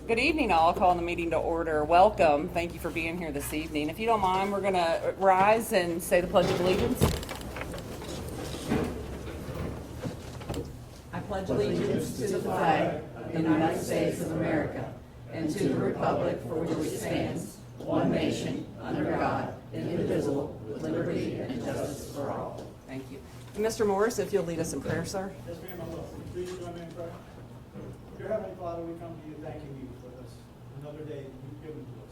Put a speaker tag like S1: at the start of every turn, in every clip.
S1: Good evening, all. Calling the meeting to order. Welcome. Thank you for being here this evening. If you don't mind, we're going to rise and say the Pledge of Allegiance.
S2: I pledge allegiance to the flag of the United States of America and to the republic for which it stands, one nation, under God, indivisible, with liberty and justice for all.
S1: Thank you. And Mr. Morris, if you'll lead us in prayer, sir.
S3: Yes, ma'am, I will. Please join me in prayer. Dear Heavenly Father, we come to you thanking you for this another day that you've given to us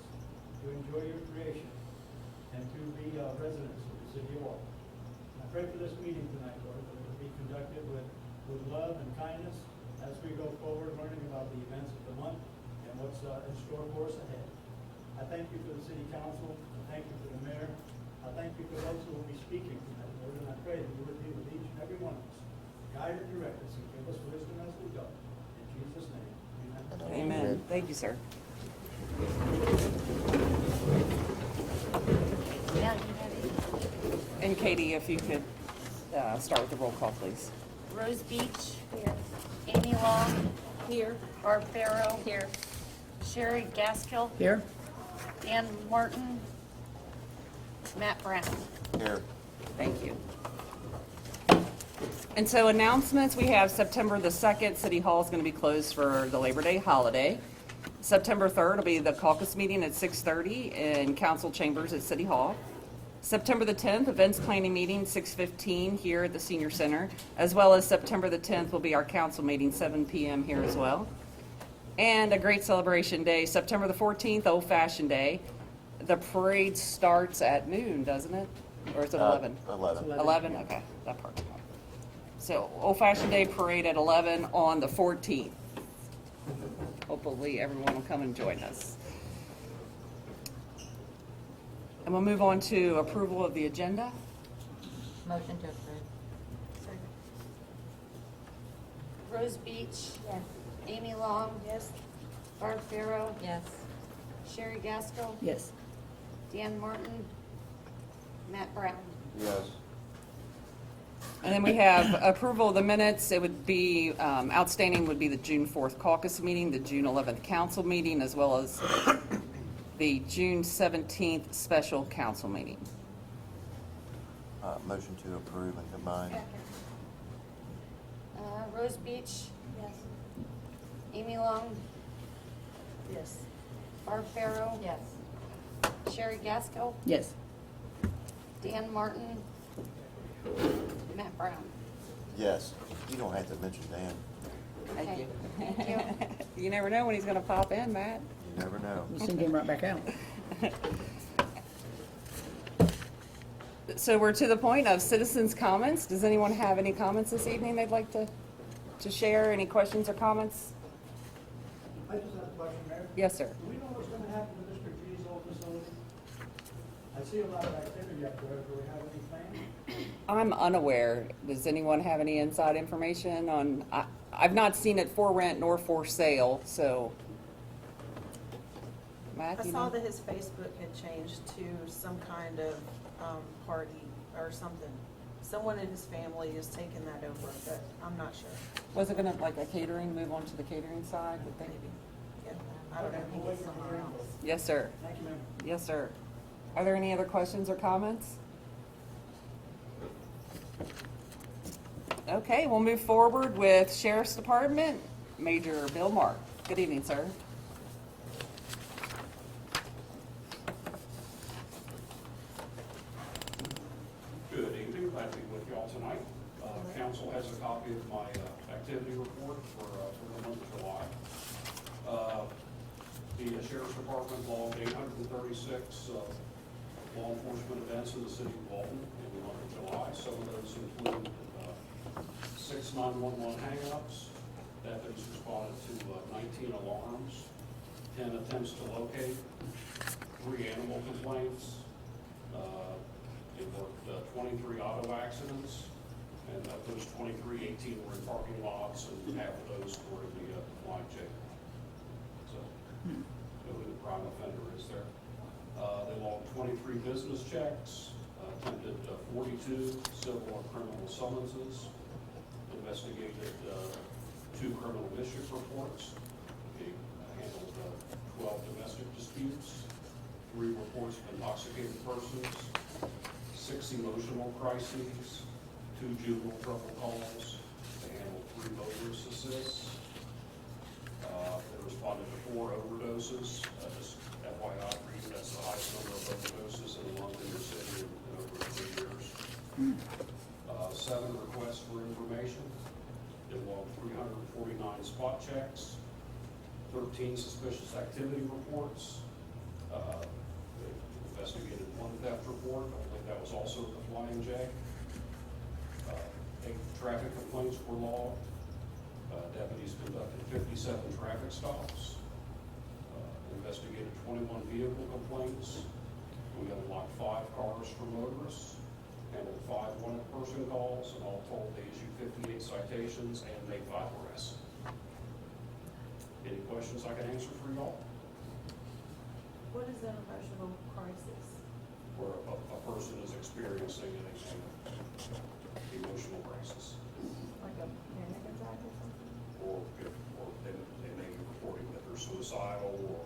S3: to enjoy your creation and to be residents of the city of Walton. I pray for this meeting tonight, Lord, that it will be conducted with love and kindness as we go forward, learning about the events of the month and what's in store for us ahead. I thank you for the city council. I thank you for the mayor. I thank you for those who will be speaking tonight, Lord, and I pray that you would be with each and every one of us. Guide and direct us and give us wisdom as we go. In Jesus' name, amen.
S1: Amen. Thank you, sir. And Katie, if you could start with the roll call, please.
S4: Rose Beach. Here. Amy Long. Here. Barb Farrow. Here. Sherry Gaskill.
S2: Here.
S4: Dan Martin. Matt Brown.
S5: Here.
S1: Thank you. And so announcements, we have September the 2nd, City Hall is going to be closed for the Labor Day holiday. September 3rd will be the caucus meeting at 6:30 in council chambers at City Hall. September the 10th, events planning meeting, 6:15 here at the Senior Center, as well as September the 10th will be our council meeting, 7 p.m. here as well. And a great celebration day, September the 14th, Old Fashioned Day. The parade starts at noon, doesn't it? Or is it 11?
S5: 11.
S1: 11, okay, that part's wrong. So, Old Fashioned Day parade at 11 on the 14th. Hopefully everyone will come and join us. And we'll move on to approval of the agenda.
S2: Motion to approve.
S4: Rose Beach. Yes. Amy Long. Yes. Barb Farrow.
S2: Yes.
S4: Sherry Gaskill.
S2: Yes.
S4: Dan Martin. Matt Brown.
S5: Yes.
S1: And then we have approval of the minutes. It would be, outstanding would be the June 4th caucus meeting, the June 11th council meeting, as well as the June 17th special council meeting.
S5: Motion to approve and combine.
S4: Rose Beach. Yes. Amy Long.
S2: Yes.
S4: Barb Farrow.
S2: Yes.
S4: Sherry Gaskill.
S2: Yes.
S4: Dan Martin. Matt Brown.
S5: Yes. You don't have to mention Dan.
S1: Thank
S4: Okay.
S1: you.
S4: Thank you.
S1: You never know when he's going to pop in, Matt.
S5: You never know.
S2: We'll send him right back out.
S1: So we're to the point of citizens' comments. Does anyone have any comments this evening they'd like to share? Any questions or comments?
S3: I just have a question, Mayor.
S1: Yes, sir.
S3: Do we know what's going to happen to Mr. G's old facility? I see a lot of activity up there. Do we have any plans?
S1: I'm unaware. Does anyone have any inside information on, I've not seen it for rent nor for sale, so. Matt,
S6: I
S1: you
S6: saw
S1: know?
S6: that his Facebook had changed to some kind of party or something. Someone in his family is taking that over, but I'm not sure.
S1: Was it gonna, like a catering, move on to the catering side, would think?
S6: Yeah, I don't know.
S3: Okay, we'll wait for your info.
S1: Yes, sir.
S3: Thank you, ma'am.
S1: Yes, sir. Are there any other questions or comments? Okay, we'll move forward with Sheriff's Department, Major Bill Mark. Good evening, sir.
S7: Good evening, glad to be with you all tonight. Council has a copy of my activity report for the month of July. The Sheriff's Department logged 836 law enforcement events in the city of Walton in the month of July. Some of those include 6 911 hang-ups. Deputies responded to 19 alarms, 10 attempts to locate, 3 animal complaints. They worked 23 auto accidents, and of those 23, 18 were in parking lots, and half of those were in the flying jail. So, know who the prime offender is there. They logged 23 business checks, attempted 42 civil and criminal summonses, investigated 2 criminal mischief reports. They handled reports of intoxicated persons, 6 emotional crises, 2 juvenile trouble calls. They handled 3 motorist assists. They responded to 4 overdoses. Just FYI for you, that's the highest number of overdoses in a month in your city in over 3 years. 7 requests for information. Involved 349 spot checks, 13 suspicious activity reports. They investigated 1 theft report. I believe that was also at the Flying J. 8 traffic complaints were logged. Deputies conducted 57 traffic stops. Investigated 21 vehicle complaints. We unlocked 5 cars for motorists. Handled 5 wanted person calls, and all told, they issued 58 citations and made 5 arrests. Any questions I can answer for y'all?
S6: What is an emotional crisis?
S7: Where a person is experiencing an emotional crisis,
S6: Like a panic attack or something?
S7: or they may be reporting that they're suicidal, or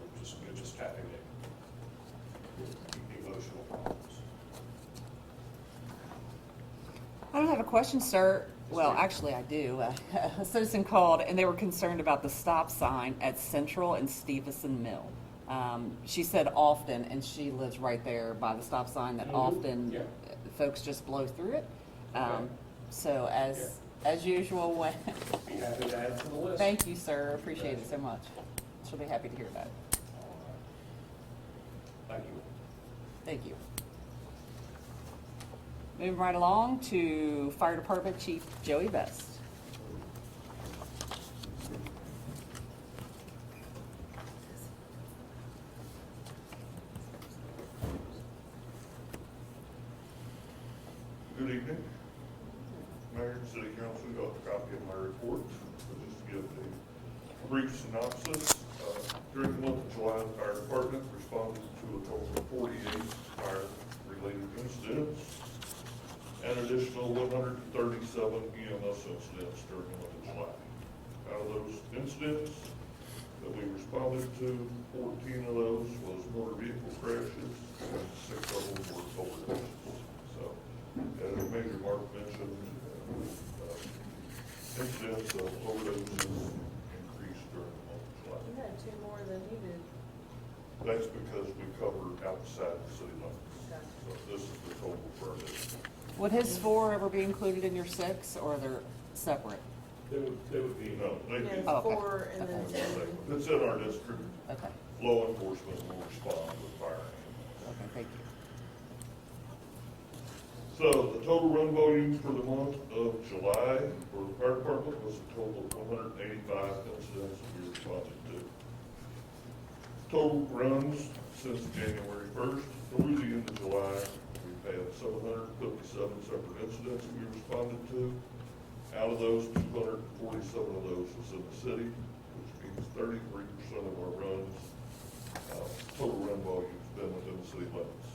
S7: just having emotional problems.
S1: I don't have a question, sir. Well, actually, I do. A citizen called, and they were concerned about the stop sign at Central and Stevenson Mill. She said often, and she lives right there by the stop sign, that often
S7: Yeah.
S1: folks just blow through it.
S7: Okay.
S1: So as usual, when,
S7: Be happy to add to the list.
S1: thank you, sir. Appreciate it so much. She'll be happy to hear that.
S7: Thank you.
S1: Thank you. Moving right along to Fire Department Chief Joey Best.
S8: Good evening. Mayor and City Council got a copy of my report. So just to give a brief synopsis, during the month of July, the fire department responded to a total of 48 fire-related incidents, an additional 137 EMS incidents during the month of July. Out of those incidents that we responded to, 14 of those was motor vehicle crashes, and 6 of them were overdoses. So, as Major Mark mentioned, incidents of overdoses increased during the month of July.
S6: You had 2 more than you did.
S8: That's because we covered outside the city limits.
S6: Gotcha.
S8: So this is the total for this.
S1: Would his 4 ever be included in your 6, or they're separate?
S8: They would be, no, they'd be,
S6: Yeah,
S1: Oh, okay.
S6: 4 and then 2.
S8: it's in our district.
S1: Okay,
S8: Law enforcement will respond with fire.
S1: okay, thank you.
S8: So the total run volume for the month of July for the fire department was a total of 185 incidents that we responded to. Total runs since January 1st through the end of July, we've had 757 separate incidents that we responded to. Out of those, 247 of those was in the city, which means 33% of our runs, total run volume has been within the city limits.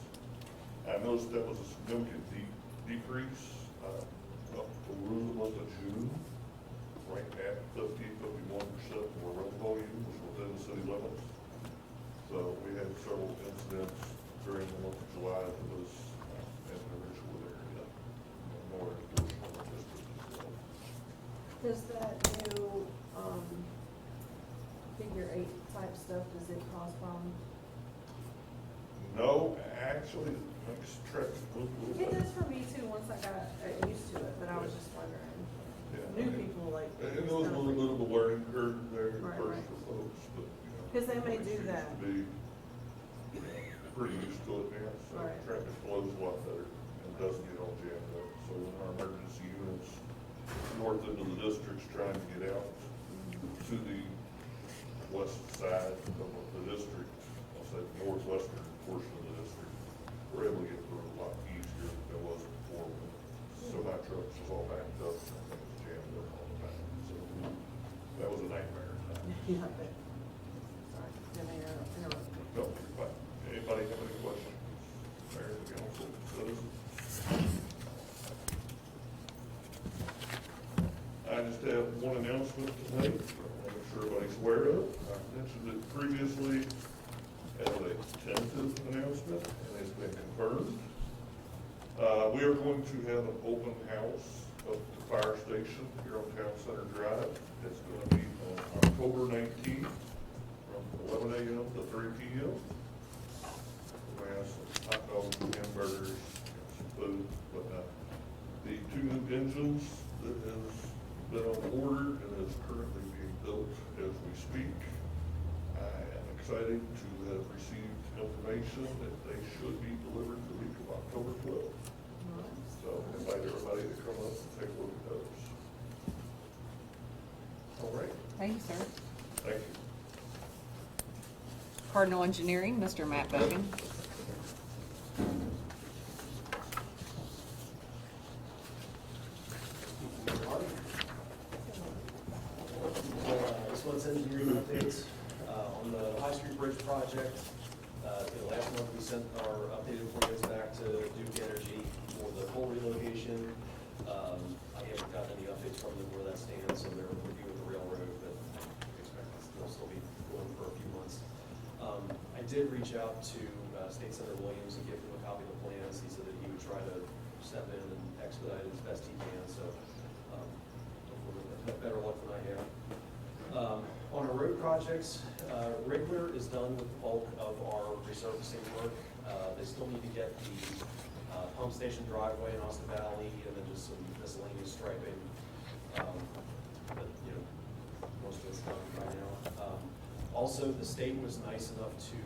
S8: I noticed that was a significant decrease. Up through the month of June, right at 51% of our run volume was within the city limits. So we had several incidents during the month of July that was in the Richwood area, more portion of our district as well.
S6: Does that new, figure 8 type stuff, does it cause problems?
S8: No, actually, it makes traffic move a
S6: It
S8: little
S6: does
S8: bit.
S6: for me too, once I got used to it, but I was just wondering.
S8: Yeah,
S6: New
S8: I mean,
S6: people like.
S8: And there was a little bit of a learning curve there at
S6: Right,
S8: first
S6: right.
S8: for folks, but, you know.
S6: 'Cause they may
S8: everybody
S6: do
S8: seems
S6: that.
S8: to be, you know, pretty used to it now, so
S6: Right.
S8: traffic flows a lot better and doesn't get all jammed up. So when our emergency units north into the district's trying to get out to the west side of the district, I'll say northwestern portion of the district, we're able to get through a lot easier than it was before. When semi trucks was all backed up and things jammed up all the time. So that was a nightmare.
S6: Yeah, I bet. Sorry, didn't mean to interrupt you.
S8: No, you're fine. Anybody have any questions? Mayor, the council, citizens? I just have one announcement tonight, I'm sure everybody's aware of. I mentioned it previously, as a tentative announcement, and it's been confirmed. We are going to have an open house of the fire station here on Town Center Drive. It's going to be on October 19th from 11 a.m. to 3 p.m. We're going to have some hot dogs, hamburgers, some food, whatnot. The 2 new engines that has been on order and is currently being built as we speak. I am excited to have received information that they should be delivered the week of October 12th. So invite everybody to come up and take a look at those. All right,
S1: Thank you, sir.
S8: thank you.
S1: Cardinal Engineering, Mr. Matt Bogan.
S9: This one's engineering updates on the High Street Bridge project. Last month, we sent our updated plans back to Duke Energy for the pole relocation. I haven't gotten any updates from them where that stands, so they're reviewing the railroad, but I expect they'll still be going for a few months. I did reach out to State Senator Williams and give him a copy of the plans. He said that he would try to step in and expedite it as best he can, so hopefully we'll have better luck than I have. On our road projects, Wriggler is done with the bulk of our resurfacing work. They still need to get the pump station driveway in Austin Valley and then just some miscellaneous striping. But, most of it's done right now. Also, the state was nice enough to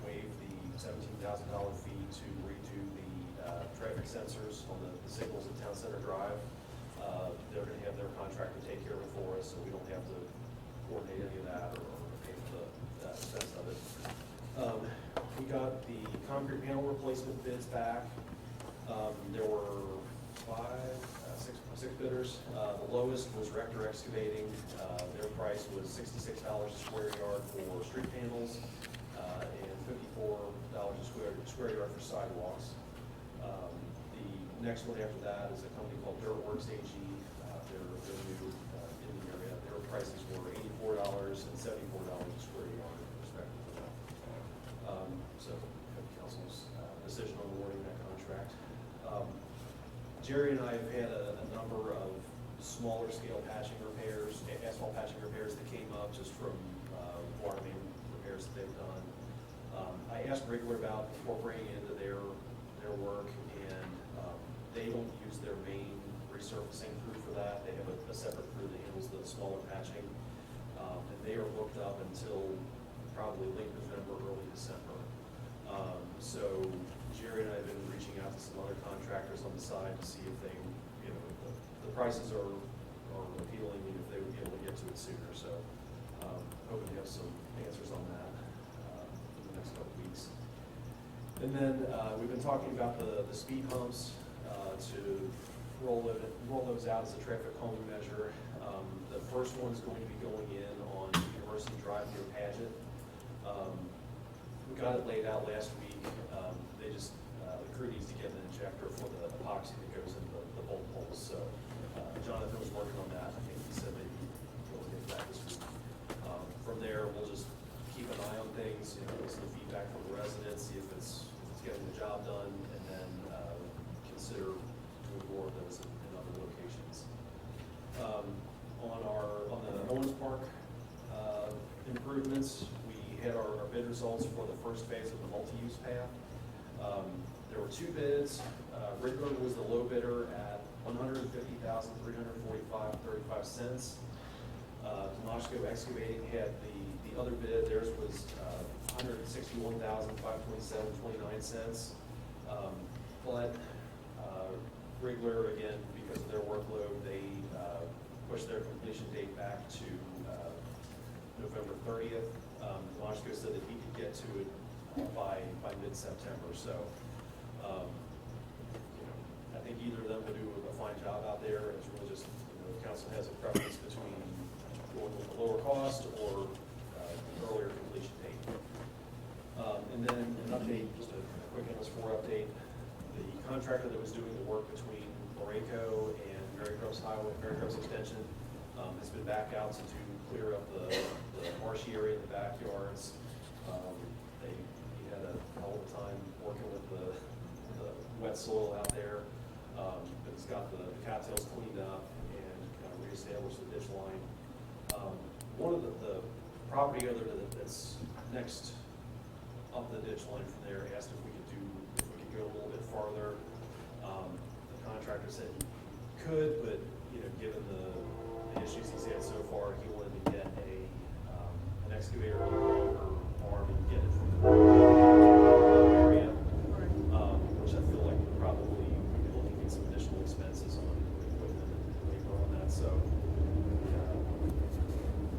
S9: waive the $17,000 fee to redo the traffic sensors on the signals at Town Center Drive. They're gonna have their contractor take care of it for us, so we don't have to coordinate any of that or pay for the expense of it. We got the concrete panel replacement bids back. There were six bidders. The lowest was Rector Excavating. Their price was $66 a square yard for street panels, and $54 a square yard for sidewalks. The next one after that is a company called Dirtworks AG. They're new in the area. Their prices were $84 and $74 a square yard respectively. So council's decision on awarding that contract. Jerry and I have had a number of smaller scale patching repairs, asphalt patching repairs that came up just from water main repairs that they've done. I asked Wriggler about incorporating it into their work, and they don't use their main resurfacing crew for that. They have a separate crew that handles the smaller patching, and they are booked up until probably late November, early December. So Jerry and I have been reaching out to some other contractors on the side to see if they, the prices are appealing and if they would be able to get to it sooner. So hoping to have some answers on that in the next couple of weeks. And then we've been talking about the speed humps to roll those out as a traffic calming measure. The first one's going to be going in on University Drive near Paget. We got it laid out last week. They just, the crew needs to get an injector for the epoxy that goes in the bolt holes. So Jonathan was working on that. I think he said maybe he'll get that this week. From there, we'll just keep an eye on things, listen to feedback from the residents, see if it's getting the job done, and then consider doing more of those in other locations. On the Owens Park improvements, we had our bid results for the first phase of the multi-use path. There were 2 bids. Wriggler was the low bidder at $150,345.35. Tomashko Excavating had the other bid. Theirs was $161,527.29. But Wriggler, again, because of their workload, they pushed their completion date back to November 30th. Tomashko said that he could get to it by mid-September. So, I think either of them would do a fine job out there. It's really just, the council has a preference between going with the lower cost or earlier completion date. And then an update, just a quick MS4 update. The contractor that was doing the work between Lareco and Mary Groves Extension has been back out to clear up the marshy area in the backyards. He had a hell of a time working with the wet soil out there. But it's got the cattails cleaned up and kind of reestablished the ditch line. One of the property owner that's next up the ditch line from there asked if we could go a little bit farther. The contractor said he could, but, you know, given the issues he's had so far, he wanted to get an excavator on the longer arm and get it from the area, which I feel like probably we'd be looking at some additional expenses on equipment and labor on that. So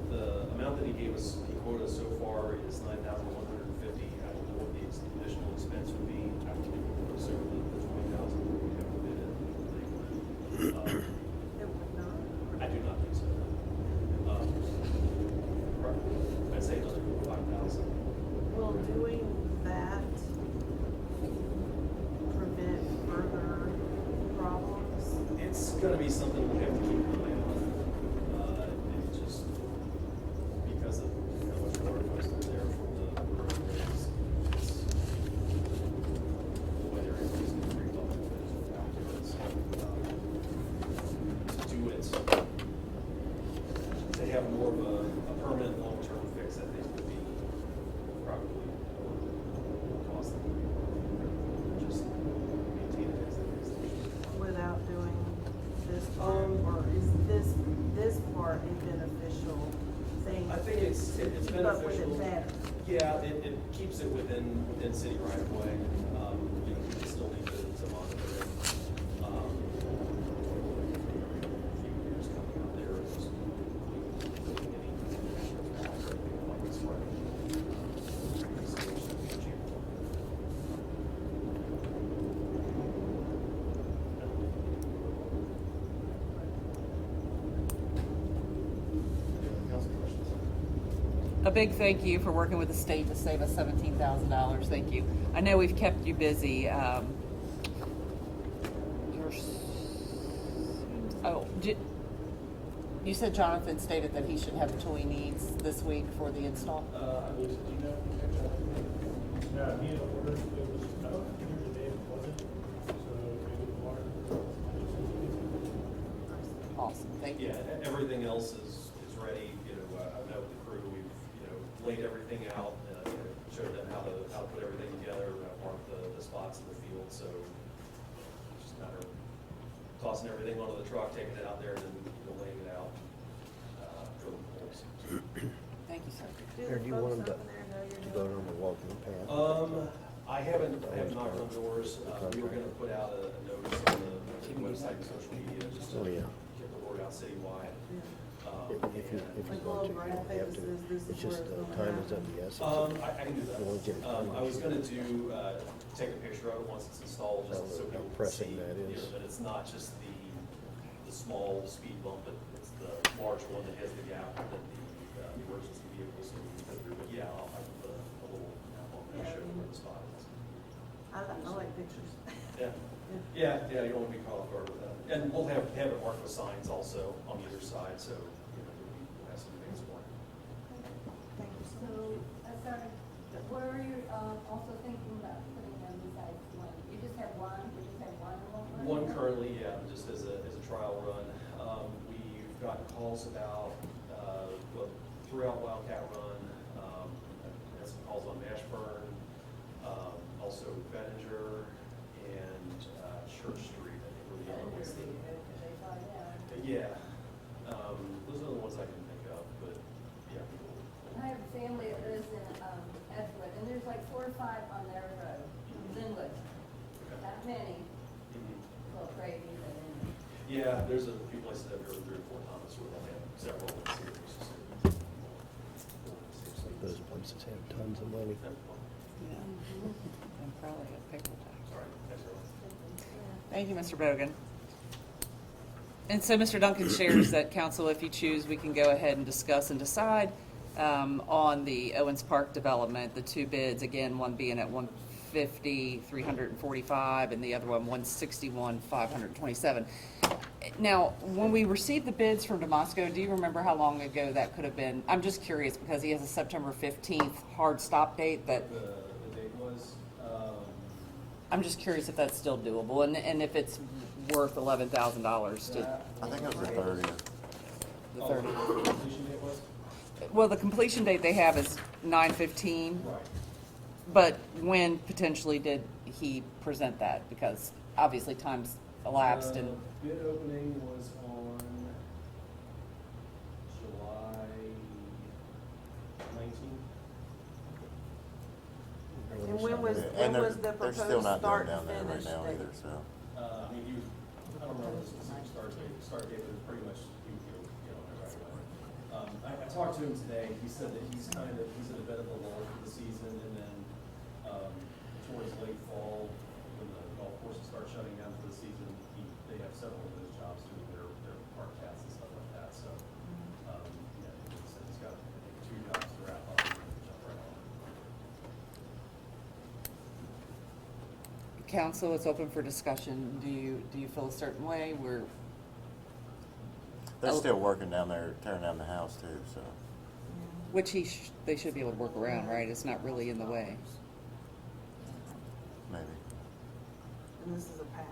S9: the amount that he gave us, he quoted us so far is $9,150. I don't know what the additional expense would be. I would assume the $20,000 we have to bid it.
S6: It would not.
S9: I do not think so. I'd say another 5,000.
S6: Will doing that prevent further problems?
S9: It's gonna be something we have to keep an eye on. It's just because of how much water goes through there from the road. It's the weather is pretty tough out there. To do it, to have more of a permanent long-term fix, I think would be probably more costly. Just maintain it as it is.
S6: Without doing this part, or is this part a beneficial thing?
S9: I think it's
S6: Keep up with
S9: beneficial.
S6: it better.
S9: Yeah, it keeps it within city right of way. You know, we still need to monitor it. A few years coming up there, just putting any like this right. Council questions?
S1: A big thank you for working with the state to save us $17,000. Thank you. I know we've kept you busy. You said Jonathan stated that he should have the tool he needs this week for the install?
S9: I believe so.
S3: Yeah, he had ordered, it was, I don't remember the day it wasn't, so it was water.
S1: Awesome, thank you.
S9: Yeah, everything else is ready. You know, I've met with the crew. We've, you know, laid everything out, you know, showed them how to put everything together, mark the spots in the field. So it's just a matter of tossing everything onto the truck, taking it out there, and then, you know, laying it out, drilling holes.
S1: Thank you, sir.
S6: Do
S2: Do you
S6: the
S2: want
S6: folks
S2: them
S6: over there know you're
S2: to
S6: doing
S2: vote on the walking path?
S9: I have knocked on doors. We were gonna put out a notice on the website and social media, just to
S2: Oh, yeah.
S9: get the word out citywide.
S2: If you
S6: Like
S2: want to,
S6: little
S2: you don't
S6: graphics,
S2: have to.
S6: this is
S2: It's just
S6: where it's
S2: time
S6: gonna
S2: is of the essence.
S9: I can do
S2: You wanna get it
S9: that.
S2: done.
S9: I was gonna take a picture of it once it's installed, just so
S2: How
S9: people can
S2: pressing
S9: see,
S2: that
S9: you
S2: is.
S9: know, that it's not just the small speed bump, but it's the large one that has the gap that the emergency vehicles can go through. But yeah, I can put a little map on there, show where the spot is.
S6: I like pictures.
S9: Yeah, you don't want to be caught off guard with that. And we'll have it marked with signs also on either side, so, you know, we'll have some things for it.
S6: Thank you so
S10: So,
S6: much.
S10: sorry, where are you also thinking about putting them besides one? You just have one,
S9: One currently, yeah, just as a trial run. We've gotten calls about, well, throughout Wildcat Run, had some calls on Mashburn, also Benninger, and Church Street, I think were the other ones. Yeah, those are the ones I can think of, but, yeah.
S10: I have a family that lives in Edgewood, and there's like 4 or 5 on their road, Linwood. Not many,
S9: Mhm.
S10: a little crazy, but then.
S9: Yeah, there's a few places up here, 3 or 4 Thomas, where they have several in the series.
S2: It's like those places have tons of money.
S1: Yeah. And probably a paper tax.
S9: All right, thanks, everyone.
S1: Thank you, Mr. Bogan. And so Mr. Duncan shares that council, if you choose, we can go ahead and discuss and decide on the Owens Park development, the 2 bids, again, one being at $150,345 and the other one $161,527. Now, when we received the bids from Damasco, do you remember how long ago that could have been? I'm just curious because he has a September 15th hard stop date that,
S9: The date was? was,
S1: I'm just curious if that's still doable, and if it's worth $11,000 to
S5: I think it was the 30th.
S1: the 30.
S9: the completion date was?
S1: Well, the completion date they have is 9/15,
S9: Right.
S1: but when potentially did he present that? Because obviously time's elapsed and,
S9: Bid opening was on July 19th.
S6: And when was,
S5: And
S6: when
S5: they're,
S6: was the
S5: they're
S6: proposed
S5: still not
S6: start
S5: doing
S6: and
S5: down there right
S6: finish
S5: now
S6: date?
S5: either, so.
S9: I mean, he was, I don't remember the specific start date, but it's pretty much, he would get on it right away. I talked to him today, he said that he's in a bit of a lull for the season, and then, towards late fall, when the golf courses start shutting down for the season, they have several of those jobs doing their park cats and stuff like that, so, yeah, he said he's got, I think, 2 jobs to wrap up and jump right on.
S1: council, it's open for discussion. Do you feel a certain way?
S5: They're still working down there, tearing down the house too, so.
S1: Which they should be able to work around, right? It's not really in the way.
S5: Maybe.
S6: And this is a path.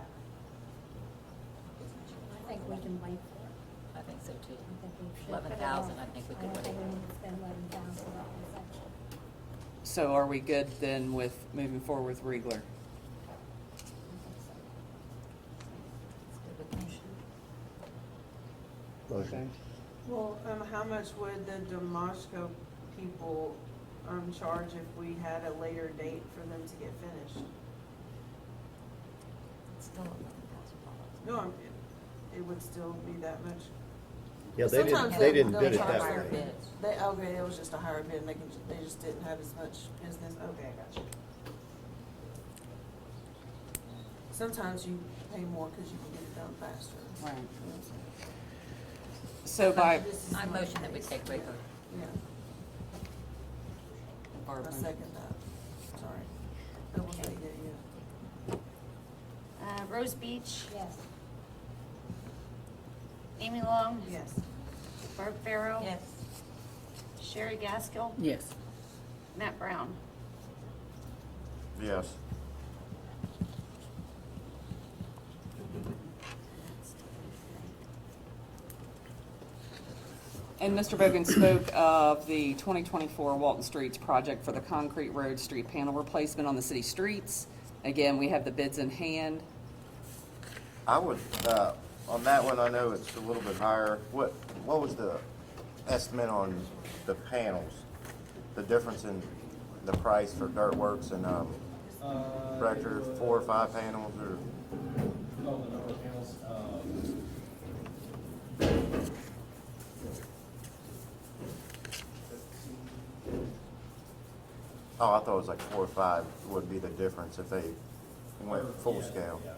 S2: I think we can wait for it.
S11: I think so too.
S2: I think we should.
S11: 11,000, I think we could
S2: I don't
S11: wait.
S2: think we need to spend 11,000 on this section.
S1: So are we good then with moving forward with Riegler?
S12: Motion.
S6: Well, how much would the Damasco people, charge if we had a later date for them to get finished?
S11: It's still $11,000.
S6: No, it would still be that much.
S12: Yeah, they
S6: Sometimes
S12: didn't
S6: they'll
S12: bid it
S6: charge
S12: that
S6: higher
S12: way.
S11: bids.
S6: Okay, it was just a higher bid, and they just didn't have as much business, okay, I got you. Sometimes you pay more because you can get it done faster.
S1: Right. So by,
S11: I motion that we take Riegler.
S6: Yeah, I
S1: Barbara,
S6: second that, sorry. Double take it, yeah.
S4: Rose Beach,
S2: Yes.
S4: Amy Long,
S6: Yes.
S4: Barb Farrow.
S11: Yes.
S4: Sherry Gaskill,
S1: yes.
S4: Matt Brown.
S5: Yes.
S1: And Mr. Bogan spoke of the 2024 Walton Streets project for the concrete road street panel replacement on the city streets. Again, we have the bids in hand.
S5: I would, on that one, I know it's a little bit higher. What was the estimate on the panels? The difference in the price for dirt works and, Rector, 4 or 5 panels or?
S9: Oh, the number of panels,
S5: Oh, I thought it was like 4 or 5 would be the difference if they went full
S9: yeah,
S5: scale.
S9: yeah,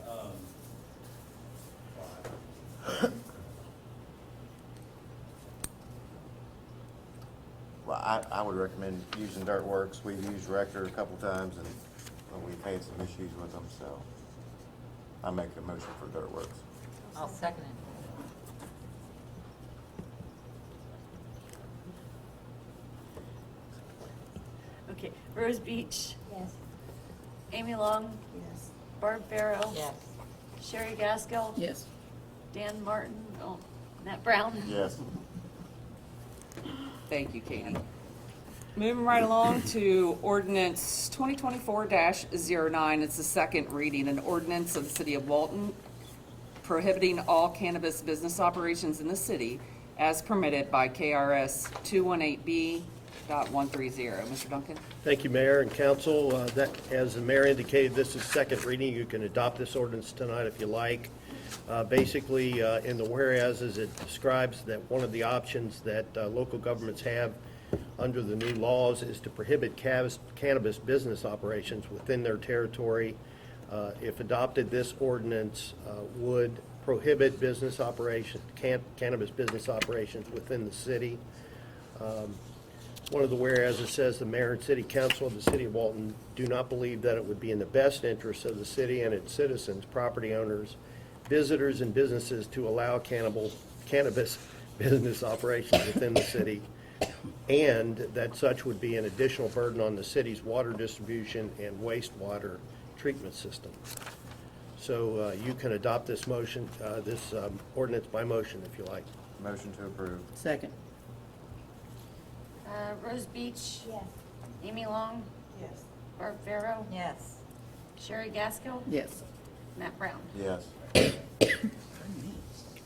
S9: 5.
S5: Well, I would recommend using Dirt Works. We've used Rector a couple times and we've had some issues with them, so I make a motion for Dirt Works.
S11: I'll second it.
S4: Okay, Rose Beach,
S2: Yes.
S4: Amy Long,
S6: Yes.
S4: Barb Farrow.
S11: Yes.
S4: Sherry Gaskill.
S1: Yes.
S4: Dan Martin, Matt Brown.
S5: Yes.
S1: Thank you, Katie. Moving right along to ordinance 2024-09. It's the second reading, an ordinance of the city of Walton prohibiting all cannabis business operations in the city as permitted by KRS 218B.130. Mr. Duncan?
S12: Thank you, Mayor and Council. That, as the Mayor indicated, this is second reading. You can adopt this ordinance tonight if you like. Basically, in the whereases, it describes that one of the options that local governments have under the new laws is to prohibit cannabis business operations within their territory. If adopted, this ordinance would prohibit business operations, cannabis business operations within the city. One of the whereas it says the mayor and city council of the city of Walton do not believe that it would be in the best interest of the city and its citizens, property owners, visitors, and businesses to allow cannabis business operations within the city. and that such would be an additional burden on the city's water distribution and wastewater treatment system. So you can adopt this motion, this ordinance by motion if you like.
S5: Motion to approve.
S2: Second.
S4: Rose Beach,
S10: Yes.
S4: Amy Long,
S6: Yes.
S4: Barb Pharaoh,
S11: Yes.
S4: Sherry Gaskell,
S2: Yes.
S4: Matt Brown.
S5: Yes.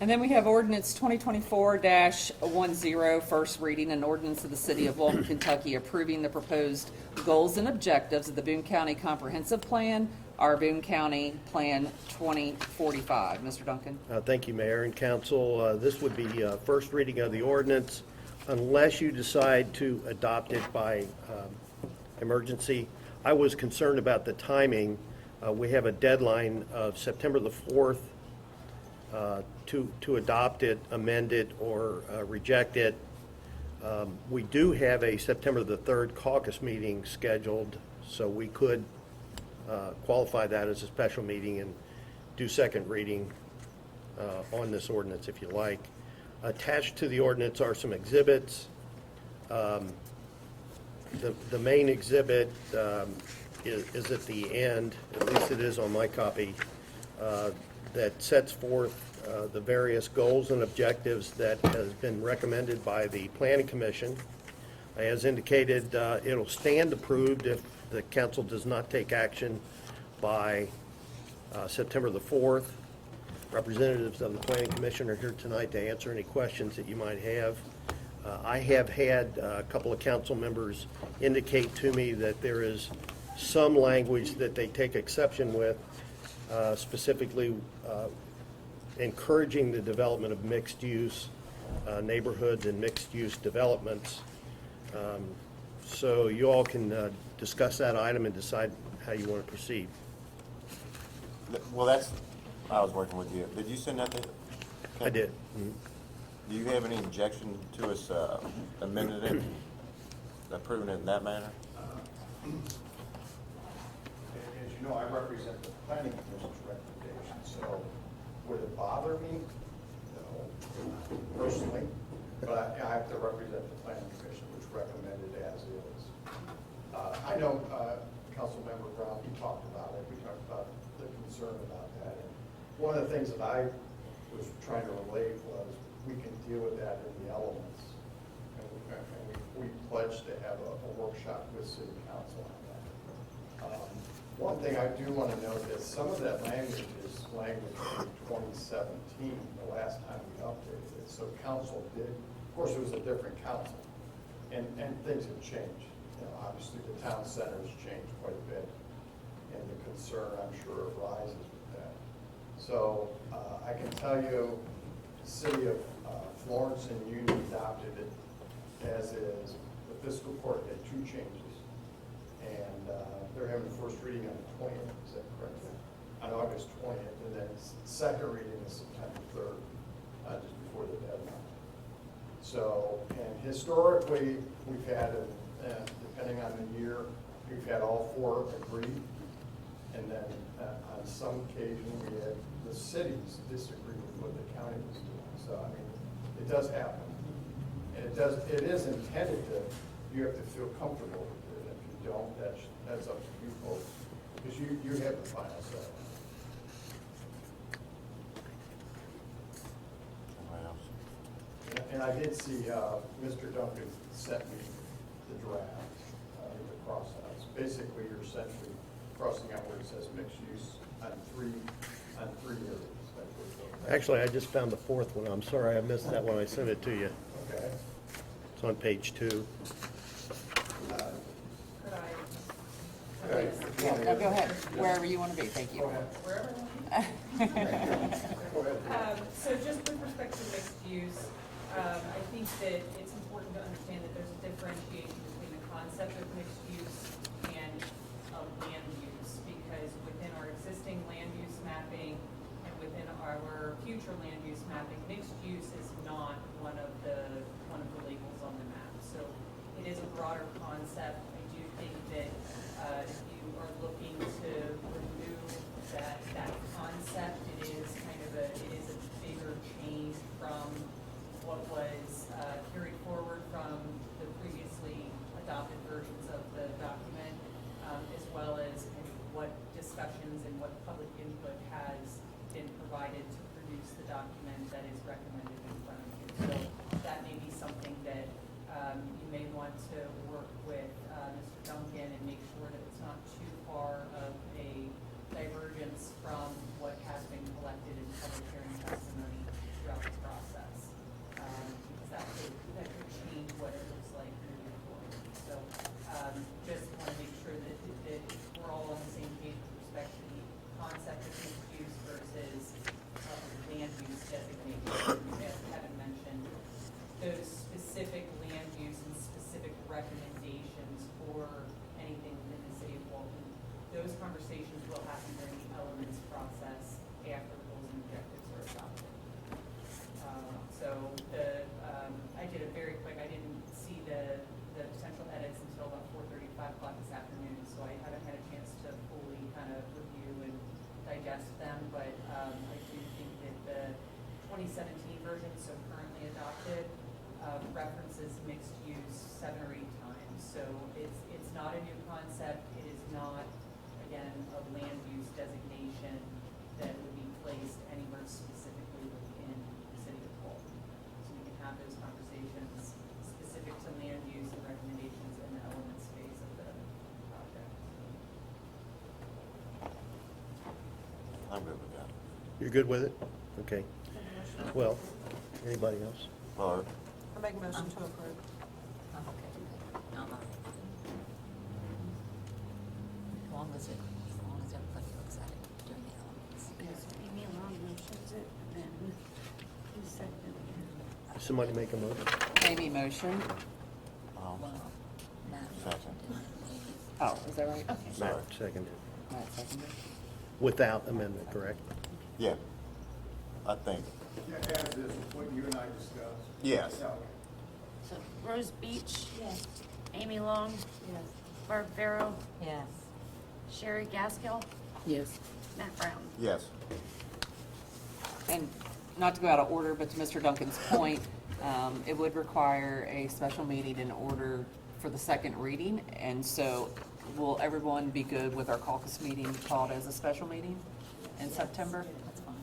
S1: And then we have ordinance 2024-10, first reading, an ordinance of the city of Walton, Kentucky, approving the proposed goals and objectives of the Boone County Comprehensive Plan, our Boone County Plan 2045. Mr. Duncan?
S12: Thank you, Mayor and Council. This would be first reading of the ordinance unless you decide to adopt it by emergency. I was concerned about the timing. We have a deadline of September the 4th to adopt it, amend it, or reject it. We do have a September the 3rd caucus meeting scheduled, so we could qualify that as a special meeting and do second reading on this ordinance if you like. Attached to the ordinance are some exhibits. The main exhibit is at the end, at least it is on my copy, that sets forth the various goals and objectives that has been recommended by the Planning Commission. As indicated, it'll stand approved if the council does not take action by September the 4th. Representatives of the Planning Commission are here tonight to answer any questions that you might have. I have had a couple of council members indicate to me that there is some language that they take exception with, specifically encouraging the development of mixed-use neighborhoods and mixed-use developments. So you all can discuss that item and decide how you want to proceed.
S5: Well, I was working with you. Did you send that to?
S12: I did. Mhm.
S5: Do you have any objection to us amending it, approving it in that manner?
S13: As you know, I represent the planning commission's recommendation, so would it bother me? No, personally, but I have to represent the planning commission, which recommended as is. I know Councilmember Brown, he talked about it, we talked about the concern about that. And one of the things that I was trying to relate was we can deal with that in the elements. And we pledged to have a workshop with city council on that. One thing I do want to note is some of that language is language from 2017, the last time we updated it. So council did, of course it was a different council, and things have changed. You know, obviously the town center has changed quite a bit, and the concern I'm sure arises with that. So I can tell you, the city of Florence and Union adopted it as is. The fiscal court had two changes, and they're having the first reading on the 20th, is that correct? On August 20th, and then second reading is September 3rd, just before the deadline. So, and historically, we've had, depending on the year, we've had all four agree, and then on some occasion, we had the cities disagree with what the county was doing. So, I mean, it does happen. And it is intended to, you have to feel comfortable with it. If you don't, that's up to you folks, because you have the final say.
S5: Anybody else?
S13: And I did see, Mr. Duncan sent me the draft, the cross-outs. Basically, you're essentially crossing out where it says mixed use on three areas.
S12: Actually, I just found the fourth one. I'm sorry I missed that one. I sent it to you.
S13: Okay.
S12: It's on page 2.
S1: No, go ahead, wherever you want to be, thank you.
S13: Go ahead.
S14: So just with respect to mixed use, I think that it's important to understand that there's a differentiation between the concept of mixed use and of land use, because within our existing land use mapping and within our future land use mapping, mixed use is not one of the labels on the map. So it is a broader concept. I do think that if you are looking to remove that concept, it is a bigger change from what was carried forward from I haven't had a chance to fully kind of review and digest them, but I do think that the 2017 version, so currently adopted, references mixed use 7 or 8 times. So it's not a new concept. It is not, again, a land use designation that would be placed anywhere specifically within the city of Walton. So we can have those conversations specific to land use and recommendations in the elements phase of the project.
S5: I'm good with that.
S12: You're good with it? Okay. Well, anybody else?
S5: All right.
S6: I make a motion to approve.
S11: I'm okay with it. I'm all right. As long as everybody looks at it during the elements.
S4: Amy Long motions it, and then you second it.
S12: Somebody make a motion?
S1: Amy motion.
S5: I'll
S11: Well, Matt
S5: Second.
S11: seconded it.
S1: Oh, is that right?
S4: Okay.
S5: Sorry.
S12: Seconded.
S1: Matt seconded.
S12: Without amendment, correct?
S5: Yeah, I think,
S13: Yeah, as is what you and I discussed.
S5: yes.
S13: Yeah, okay.
S4: So Rose Beach,
S10: Yes.
S4: Amy Long,
S10: Yes.
S4: Barb Farrow,
S11: Yes.
S4: Sherry Gaskill,
S1: Yes.
S4: Matt Brown.
S5: Yes.
S1: And not to go out of order, but to Mr. Duncan's point, it would require a special meeting in order for the second reading. And so will everyone be good with our caucus meeting called as a special meeting in September?
S11: That's fine.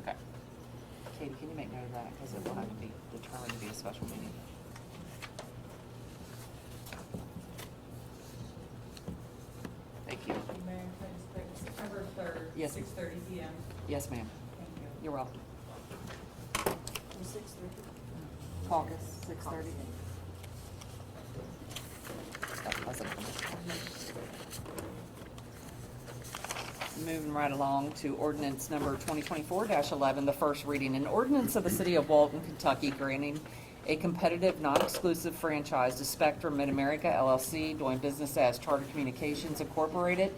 S1: Okay. Katie, can you make note of that? Because it will have to be determined to be a special meeting. Thank you.
S14: Mayor, can I just click September 3rd,
S1: Yes.
S14: 6:30 PM.
S1: Yes, ma'am.
S14: Thank you.
S1: You're welcome.
S6: 6:30.
S1: Caucus, 6:30. That wasn't- Moving right along to ordinance number 2024-11, the first reading. An ordinance of the City of Walton, Kentucky, granting a competitive, non-exclusive franchise to Spectrum Mid-America LLC, doing business as Charter Communications Incorporated,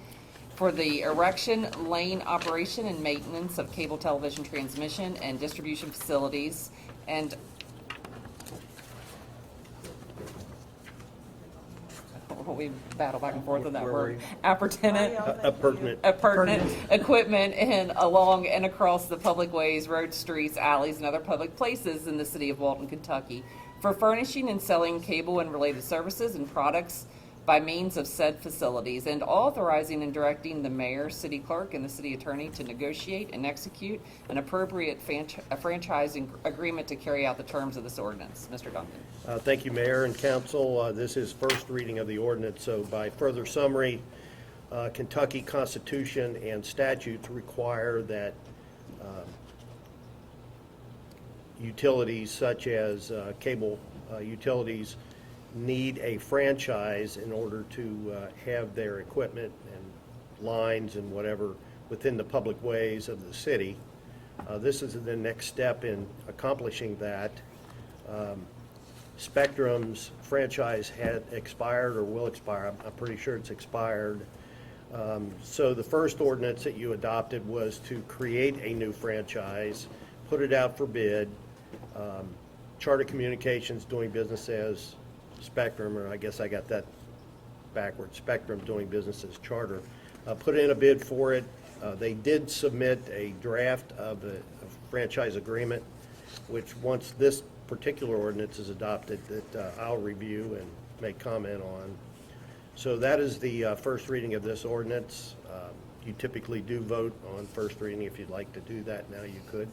S1: for the erection, lane operation, and maintenance of cable television transmission and distribution facilities, and we battle back and forth on that
S12: Where were
S1: word.
S12: you?
S1: Appurtenant
S12: Appurtenant.
S1: appurtenant equipment in, along and across the public ways, roads, streets, alleys, and other public places in the city of Walton, Kentucky, for furnishing and selling cable and related services and products by means of said facilities, and authorizing and directing the mayor, city clerk, and the city attorney to negotiate and execute an appropriate franchising agreement to carry out the terms of this ordinance. Mr. Duncan.
S12: Thank you, Mayor and Council. This is first reading of the ordinance, so by further summary, Kentucky Constitution and statutes require that utilities such as cable utilities need a franchise in order to have their equipment and lines and whatever within the public ways of the city. This is the next step in accomplishing that. Spectrum's franchise had expired or will expire. I'm pretty sure it's expired. So the first ordinance that you adopted was to create a new franchise, put it out for bid. Charter Communications doing business as Spectrum, or I guess I got that backwards, Spectrum doing business as Charter, put in a bid for it. They did submit a draft of a franchise agreement, which once this particular ordinance is adopted, that I'll review and make comment on. So that is the first reading of this ordinance. You typically do vote on first reading. If you'd like to do that now, you could.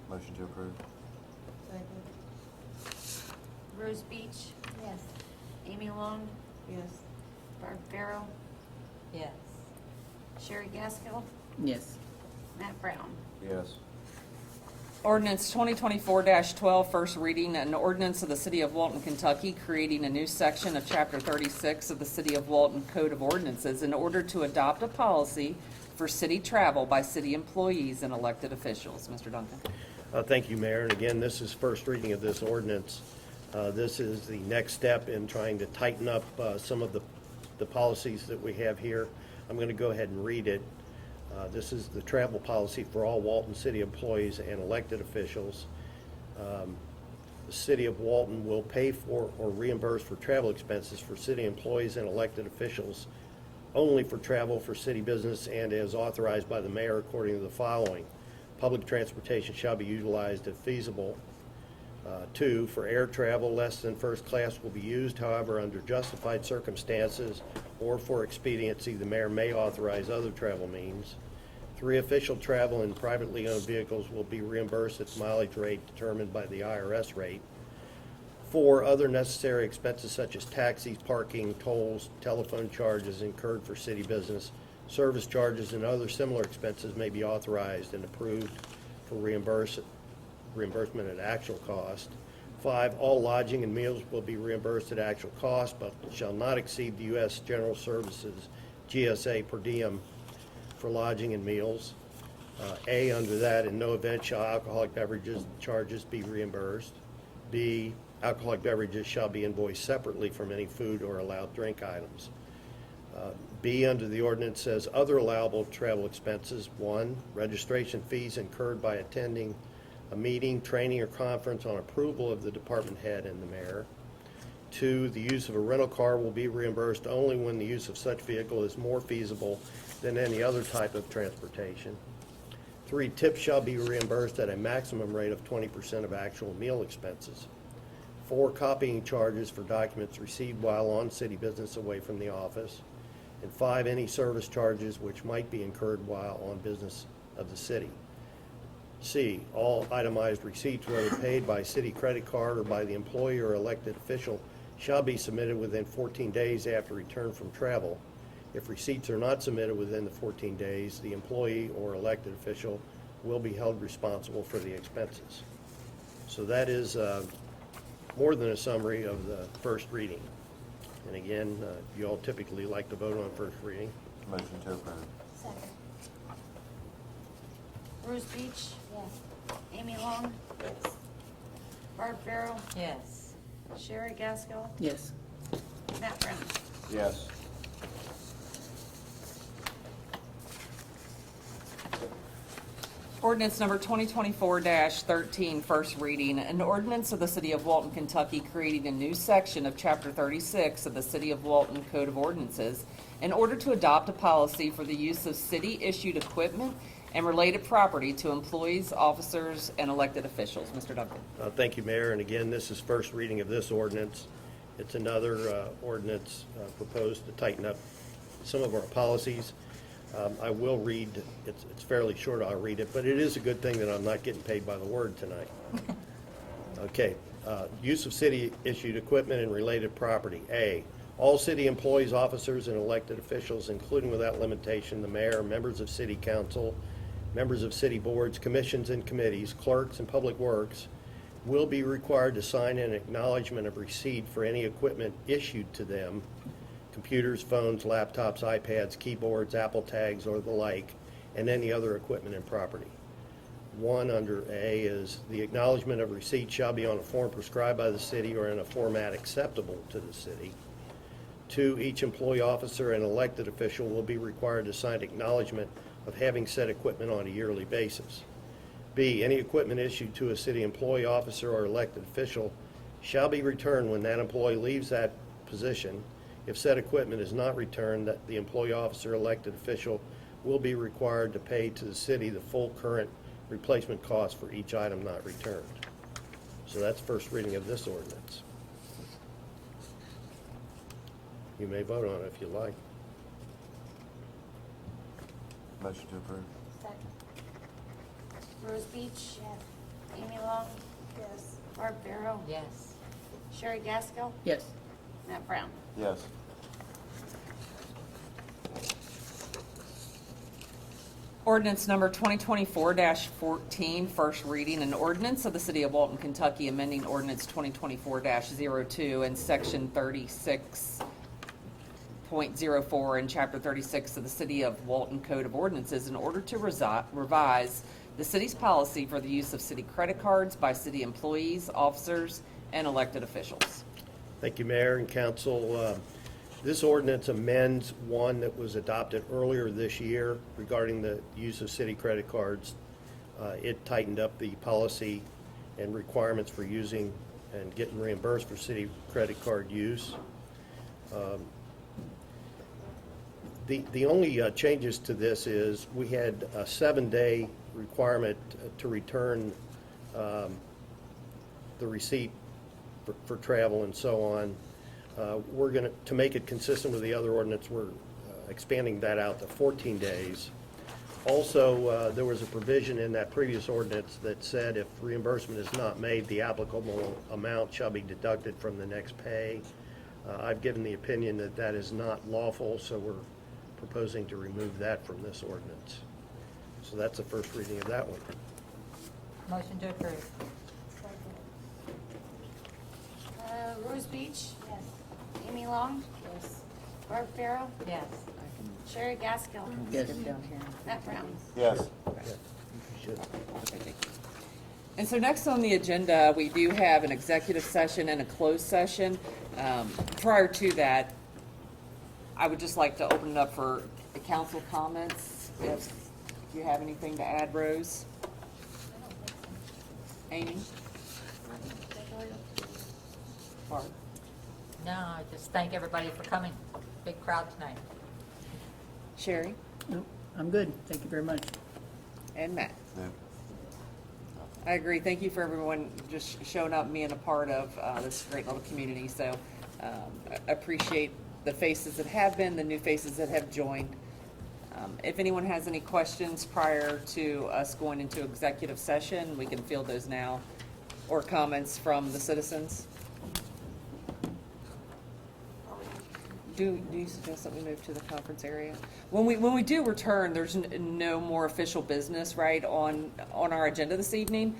S5: Motion to approve?
S6: Second.
S4: Rose Beach,
S10: Yes.
S4: Amy Long,
S6: Yes.
S4: Barb Farrow,
S11: Yes.
S4: Sherry Gaskill,
S1: Yes.
S4: Matt Brown.
S5: Yes.
S1: Ordinance 2024-12, first reading, an ordinance of the City of Walton, Kentucky, creating a new section of Chapter 36 of the City of Walton Code of Ordinances in order to adopt a policy for city travel by city employees and elected officials. Mr. Duncan.
S12: Thank you, Mayor. And again, this is first reading of this ordinance. This is the next step in trying to tighten up some of the policies that we have here. I'm going to go ahead and read it. This is the travel policy for all Walton City employees and elected officials. the City of Walton will pay for or reimburse for travel expenses for city employees and elected officials only for travel for city business and as authorized by the mayor according to the following. Public transportation shall be utilized if feasible. 2, for air travel less than first class will be used, however, under justified circumstances or for expediency, the mayor may authorize other travel means. 3, official travel in privately owned vehicles will be reimbursed at the mileage rate determined by the IRS rate. 4, other necessary expenses such as taxis, parking, tolls, telephone charges incurred for city business, service charges, and other similar expenses may be authorized and approved for reimbursement at actual cost. 5, all lodging and meals will be reimbursed at actual cost, but shall not exceed the U.S. General Services GSA per diem for lodging and meals. A, under that, in no event shall alcoholic beverages charges be reimbursed. B, alcoholic beverages shall be invoiced separately from any food or allowed drink items. B, under the ordinance says other allowable travel expenses. 1, registration fees incurred by attending a meeting, training, or conference on approval of the department head and the mayor. 2, the use of a rental car will be reimbursed only when the use of such vehicle is more feasible than any other type of transportation. 3, tips shall be reimbursed at a maximum rate of 20% of actual meal expenses. 4, copying charges for documents received while on city business away from the office. And 5, any service charges which might be incurred while on business of the city. C, all itemized receipts, whether paid by city credit card or by the employee or elected official, shall be submitted within 14 days after return from travel. If receipts are not submitted within the 14 days, the employee or elected official will be held responsible for the expenses. So that is more than a summary of the first reading. And again, you all typically like to vote on first reading.
S5: Motion to approve.
S4: Second. Bruce Beach? Yes. Amy Long? Yes. Barb Farrell?
S11: Yes.
S4: Sherry Gaskell?
S2: Yes.
S4: Matt Brown?
S5: Yes.
S1: Ordinance number 2024-13, first reading. An ordinance of the City of Walton, Kentucky, creating a new section of Chapter 36 of the City of Walton Code of Ordinances in order to adopt a policy for the use of city-issued equipment and related property to employees, officers, and elected officials. Mr. Duncan.
S12: Thank you, Mayor. And again, this is first reading of this ordinance. It's another ordinance proposed to tighten up some of our policies. I will read, it's fairly short, I'll read it, but it is a good thing that I'm not getting paid by the word tonight. Okay, use of city-issued equipment and related property. A, all city employees, officers, and elected officials, including without limitation the mayor, members of city council, members of city boards, commissions, and committees, clerks, and public works, will be required to sign an acknowledgement of receipt for any equipment issued to them, computers, phones, laptops, iPads, keyboards, Apple tags, or the like, and any other equipment and property. 1 under A is the acknowledgement of receipt shall be on a form prescribed by the city or in a format acceptable to the city. 2, each employee, officer, and elected official will be required to sign acknowledgement of having said equipment on a yearly basis. B, any equipment issued to a city employee, officer, or elected official shall be returned when that employee leaves that position. If said equipment is not returned, that the employee, officer, elected official will be required to pay to the city the full current replacement cost for each item not returned. So that's first reading of this ordinance. You may vote on it if you like.
S5: Motion to approve.
S4: Second. Bruce Beach? Yes. Amy Long? Yes. Barb Farrell?
S11: Yes.
S4: Sherry Gaskell?
S2: Yes.
S4: Matt Brown?
S5: Yes.
S1: Ordinance number 2024-14, first reading. An ordinance of the City of Walton, Kentucky, amending ordinance 2024-02 and section 36.04 in chapter 36 of the City of Walton Code of Ordinances in order to revise the city's policy for the use of city credit cards by city employees, officers, and elected officials.
S12: Thank you, Mayor and Council. This ordinance amends one that was adopted earlier this year regarding the use of city credit cards. It tightened up the policy and requirements for using and getting reimbursed for city credit card use. The only changes to this is we had a 7-day requirement to return the receipt for travel and so on. We're going to make it consistent with the other ordinance, we're expanding that out to 14 days. Also, there was a provision in that previous ordinance that said if reimbursement is not made, the applicable amount shall be deducted from the next pay. I've given the opinion that that is not lawful, so we're proposing to remove that from this ordinance. So that's the first reading of that one.
S11: Motion to approve.
S4: Rose Beach,
S10: Yes.
S4: Amy Long,
S6: Yes.
S4: Barb Farrell,
S11: Yes.
S4: Sherry Gaskill,
S2: Yes.
S4: Matt Brown.
S5: Yes.
S1: And so next on the agenda, we do have an executive session and a closed session. Prior to that, I would just like to open it up for the council comments. If you have anything to add, Rose? Amy? Barb?
S11: No, I just thank everybody for coming. Big crowd tonight.
S1: Sherry?
S2: Nope, I'm good. Thank you very much.
S1: And Matt?
S5: Yeah.
S1: I agree. Thank you for everyone just showing up and being a part of this great little community. So I appreciate the faces that have been, the new faces that have joined. If anyone has any questions prior to us going into executive session, we can field those now, or comments from the citizens. Do you suggest that we move to the conference area? When we do return, there's no more official business, right, on our agenda this evening.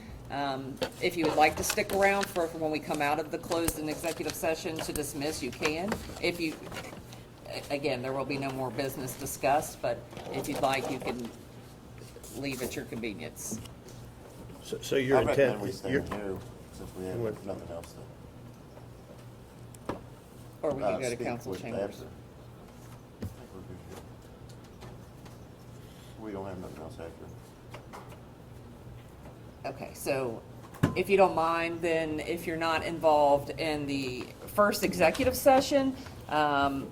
S1: If you would like to stick around for when we come out of the closed and executive session to dismiss, you can. If you, again, there will be no more business discussed, but if you'd like, you can leave at your convenience.
S12: So your
S5: I recommend
S12: intent,
S5: we stay
S12: your-
S5: here since we have nothing else to.
S1: Or we can go to
S5: speak
S1: council
S5: with
S1: chambers.
S5: after. I think we're good here. We don't have nothing else after.
S1: Okay, so if you don't mind, then if you're not involved in the first executive session, then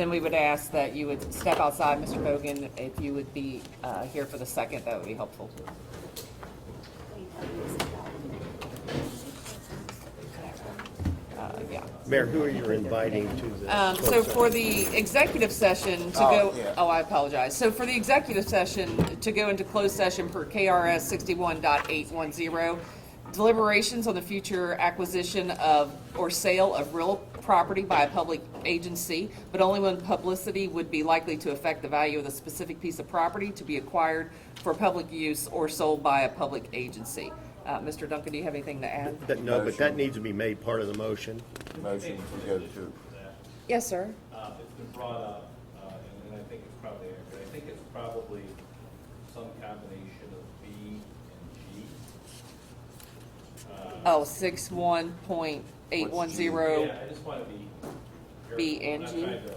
S1: we would ask that you would step outside, Mr. Hogan. If you would be here for the second, that would be helpful. Yeah.
S12: Mayor, who are you inviting to the?
S1: So for the executive session to
S5: Oh,
S1: go,
S5: yeah.
S1: oh, I apologize. So for the executive session to go into closed session per KRS 61.810, deliberations on the future acquisition of or sale of real property by a public agency, but only when publicity would be likely to affect the value of the specific piece of property to be acquired for public use or sold by a public agency. Mr. Duncan, do you have anything to add?
S12: No, but that needs to be made part of the motion.
S5: Motion to go to.
S1: Yes, sir.
S15: It's been brought up, and I think it's probably accurate. I think it's probably some combination of B and G.
S1: Oh, 61.810.
S15: Yeah, I just want to be careful.
S1: B and
S15: I'm not
S1: G?
S15: trying to-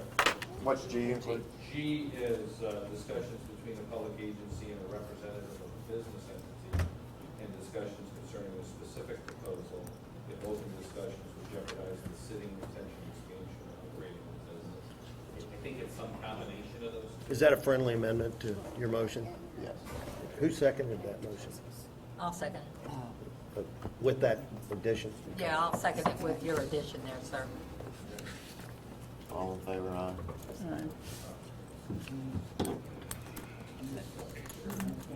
S5: What's G include?
S15: G is discussions between a public agency and a representative of a business entity, and discussions concerning a specific proposal if open discussions would jeopardize the sitting, retention, expansion, or operating of the business. I think it's some combination of those.
S12: Is that a friendly amendment to your motion?
S5: Yes.
S12: Who seconded that motion?
S11: I'll second it.
S12: With that addition?
S11: Yeah, I'll second it with your addition there, sir.
S5: All in favor, aye.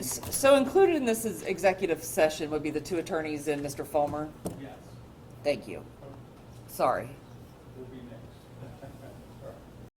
S1: So included in this is executive session would be the two attorneys and Mr. Fulmer?
S15: Yes.
S1: Thank you. Sorry.
S15: We'll be